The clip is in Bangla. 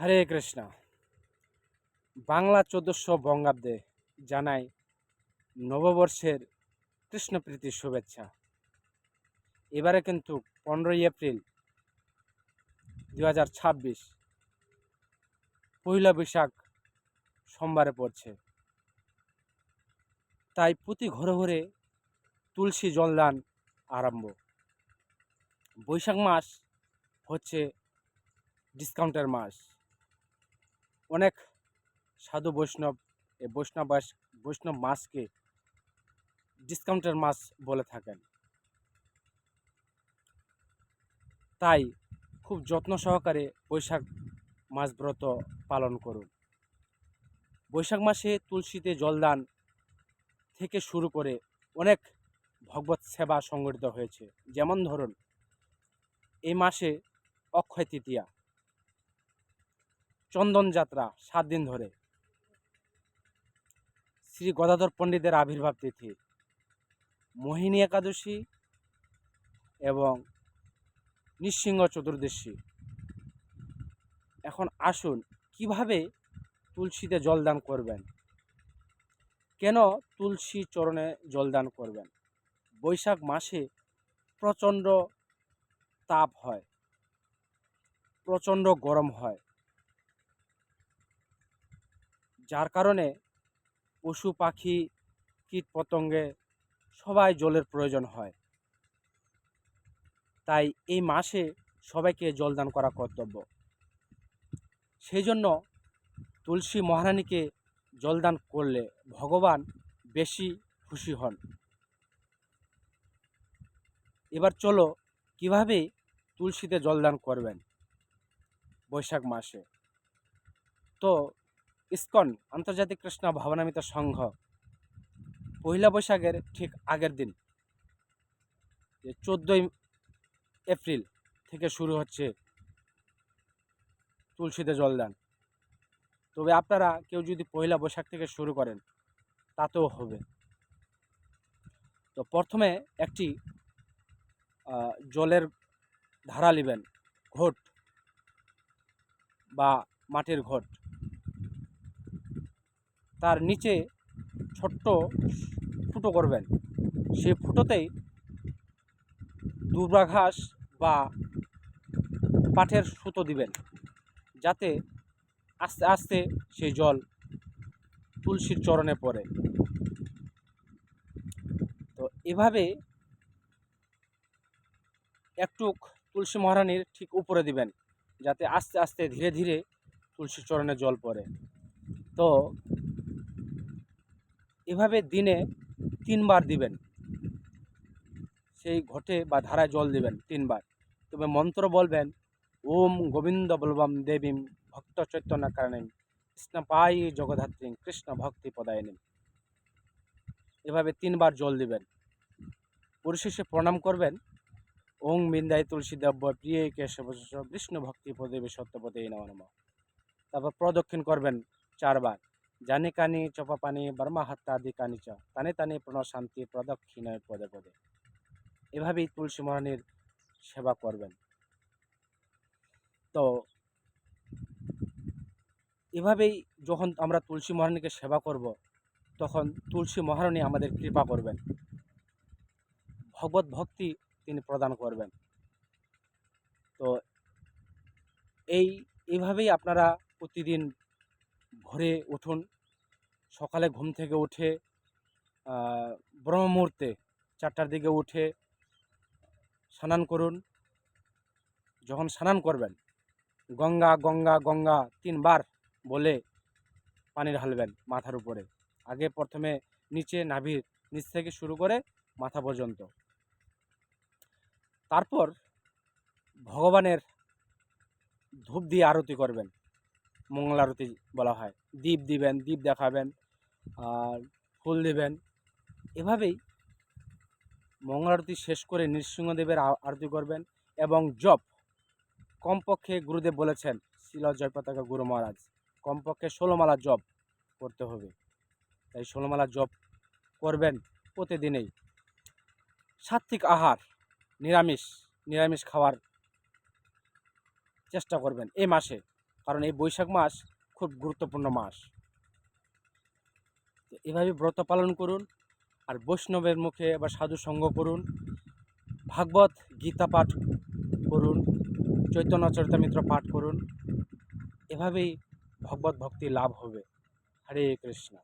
হরে কৃষ্ণ। বাংলা 1400 বঙ্গাব্দে জানাই নববর্ষের কৃষ্ণপ্রীতির শুভেচ্ছা। এবারে কিন্তু 15ই এপ্রিল 2026 পয়লা বৈশাখ সোমবারে পড়ছে। তাই প্রতি ঘরে ঘরে তুলসী জলদান আরম্ভ। বৈশাখ মাস হচ্ছে ডিসকাউন্টের মাস। অনেক সাধু বৈষ্ণব এই বৈষ্ণব মাসকে ডিসকাউন্টের মাস বলে থাকেন। তাই খুব যত্ন সহকারে বৈশাখ মাস ব্রত পালন করুন। বৈশাখ মাসে তুলসীতে জলদান থেকে শুরু করে অনেক ভগবত সেবা সংগঠিত হয়েছে। যেমন ধরুন, এই মাসে অক্ষয় তৃতীয়া, চন্দন যাত্রা 7 দিন ধরে, শ্রী গদাধর পণ্ডিতের আবির্ভাব তিথি, মোহিনী একাদশী এবং নৃসিংহ চতুর্দশী। এখন আসুন কিভাবে তুলসীতে জলদান করবেন, কেন তুলসী চরণে জলদান করবেন। বৈশাখ মাসে প্রচণ্ড তাপ হয়, প্রচণ্ড গরম হয়, যার কারণে পশু পাখি কীট পতঙ্গে সবাই জলের প্রয়োজন হয়। তাই এই মাসে সবাইকে জলদান করা কর্তব্য। সেই জন্য তুলসী মহারানীকে জলদান করলে ভগবান বেশি খুশি হন। এবার চলো কিভাবে তুলসীতে জলদান করবেন বৈশাখ মাসে। তো ইসকন আন্তর্জাতিক কৃষ্ণ ভাবনামৃত সংঘ পয়লা বৈশাখের ঠিক আগের দিন, যে 14ই এপ্রিল থেকে শুরু হচ্ছে তুলসীতে জলদান। তবে আপনারা কেউ যদি পয়লা বৈশাখ থেকে শুরু করেন তাতেও হবে। তো প্রথমে একটি জলের ধারা নেবেন, ঘট বা মাটির ঘট। তার নিচে ছোট্ট ফুটো করবেন। সেই ফুটোতেই দুর্বা ঘাস বা পাটের সুতো দিবেন, যাতে আস্তে আস্তে সেই জল তুলসীর চরণে পড়ে। তো এভাবে একটু তুলসী মহারানীর ঠিক উপরে দিবেন, যাতে আস্তে আস্তে ধীরে ধীরে তুলসীর চরণে জল পড়ে। তো এভাবে দিনে 3 বার দিবেন, সেই ঘটে বা ধারায় জল দিবেন 3 বার। তবে মন্ত্র বলবেন, ওম গোবিন্দ বলবাম দেবীম ভক্ত চৈতন্য কারণীম কৃষ্ণ পাই জগধাত্রী কৃষ্ণ ভক্তি পদায়নীম। এভাবে 3 বার জল দিবেন। পরিশেষে প্রণাম করবেন, ওং বিন্দায় তুলসী দেব্য প্রিয় কেশব বিষ্ণু ভক্তি পদেবী সত্যপদে নমঃ। তারপর প্রদক্ষিণ করবেন 4 বার। জানি কানি চপা পানি বর্মা হাত্তাদি কানি চ তানে তানে প্রণব শান্তি প্রদক্ষিণায় পদে পদে। এভাবেই তুলসী মহারানীর সেবা করবেন। তো এভাবেই যখন আমরা তুলসী মহারানীকে সেবা করব, তখন তুলসী মহারানী আমাদের কৃপা করবেন, ভগবত ভক্তি তিনি প্রদান করবেন। তো এইভাবেই আপনারা প্রতিদিন ভোরে উঠুন। সকালে ঘুম থেকে উঠে ব্রহ্ম মুহূর্তে 4টার দিকে উঠে স্নান করুন। যখন স্নান করবেন, গঙ্গা গঙ্গা গঙ্গা 3 বার বলে পানি ঢালবেন মাথার উপরে। আগে প্রথমে নিচে নাভির নিচ থেকে শুরু করে মাথা পর্যন্ত। তারপর ভগবানের ধূপ দিয়ে আরতি করবেন, মঙ্গল আরতি বলা হয়। দীপ দিবেন, দীপ দেখাবেন, আর ফুল দিবেন। এভাবেই মঙ্গল আরতি শেষ করে নৃসিংহদেবের আরতি করবেন। এবং জপ কমপক্ষে গুরুদেব বলেছেন, শিল জয়পতাকা গুরু মহারাজ, কমপক্ষে 16 মালা জপ করতে হবে। তাই 16 মালা জপ করবেন প্রতিদিনেই। সাত্বিক আহার, নিরামিষ খাওয়ার চেষ্টা করবেন এই মাসে। কারণ এই বৈশাখ মাস খুব গুরুত্বপূর্ণ মাস। তো এভাবে ব্রত পালন করুন, আর বৈষ্ণবের মুখে বা সাধু সঙ্গ করুন, ভাগবত গীতা পাঠ করুন, চৈতন্য চরিতামৃত পাঠ করুন। এভাবেই ভগবত ভক্তি লাভ হবে। হরে কৃষ্ণ।